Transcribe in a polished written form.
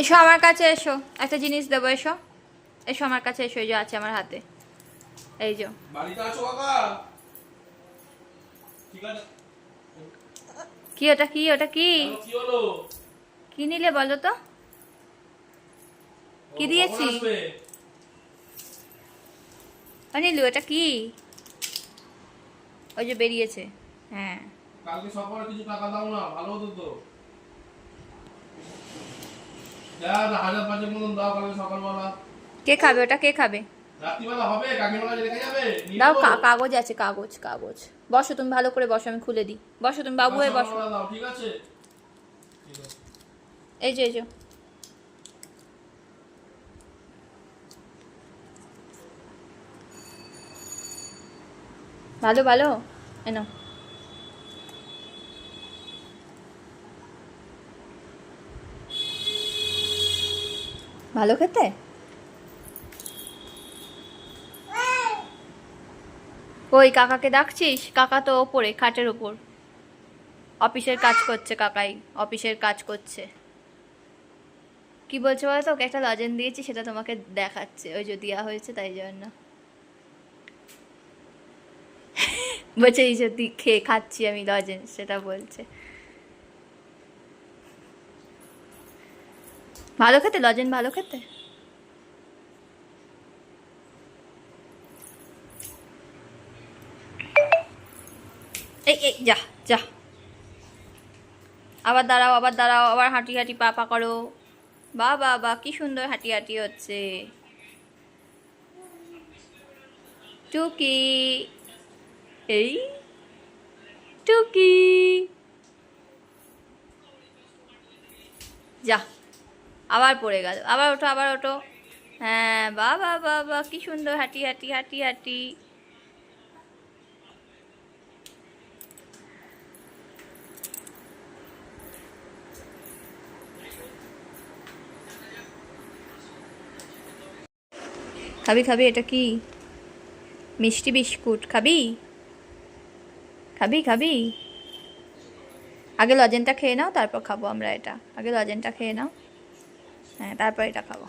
এসো আমার কাছে, এসো, একটা জিনিস দেবো, এসো এসো আমার কাছে, এসো, এই যে আছে আমার হাতে, এই যে। বাড়িতে আছো কাকা? ঠিক আছে। কি ওটা, কি ওটা, কি কেন, কি হলো? কি নিলে বলো তো, কি কখন দিয়েছি? আসবে? অনিলু এটা কি? ওই যে বেরিয়েছে। হ্যাঁ। কালকে সকালে কিছু টাকা দাও না, ভালো হতো তো। দাও 1000-5 মতন দাও কালকে সকালবেলা। কে খাবে ওটা, কে খাবে? রাত্রিবেলা হবে, কাকিমার কাছে রেখে যাবে, নিয়ে দাও, নেবো। কাগজ আছে, কাগজ কাগজ। বসো তুমি, ভালো করে বসো, আমি খুলে দিই। বসো তুমি, বাবু হয়ে বসো। সকালবেলা দাও, ঠিক আছে? ঠিক আছে। এই যে, এই যে। ভালো ভালো, এনো। ভালো খেতে। ওই কাকাকে ডাকছিস? কাকা তো ওপরে খাটের ওপর অফিসের কাজ করছে, কাকাই অফিসের কাজ করছে। কি বলছে বলো তো, ওকে একটা লজেন দিয়েছি, সেটা তোমাকে দেখাচ্ছে, ওই যে দেওয়া হয়েছে তাই জন্য। বলছে এই যে খেয়ে খাচ্ছি আমি লজেন, সেটা বলছে। ভালো খেতে লজেন, ভালো খেতে। এই এই যা, যা। আবার দাঁড়াও, আবার দাঁড়াও, আবার হাঁটি হাঁটি পা পা করো। বা বা বা, কি সুন্দর হাঁটি হাঁটি হচ্ছে। টুকি, এই টুকি, যা। আবার পড়ে গেল, আবার ওঠো, আবার ওঠো। হ্যাঁ, বা বা বা বা, কি সুন্দর হাঁটি হাঁটি হাঁটি হাঁটি। খাবি খাবি, এটা কি? মিষ্টি বিস্কুট খাবি? খাবি খাবি? আগে লজেনটা খেয়ে নাও, তারপর খাবো আমরা এটা। আগে লজেনটা খেয়ে নাও, হ্যাঁ, তারপর এটা খাবো।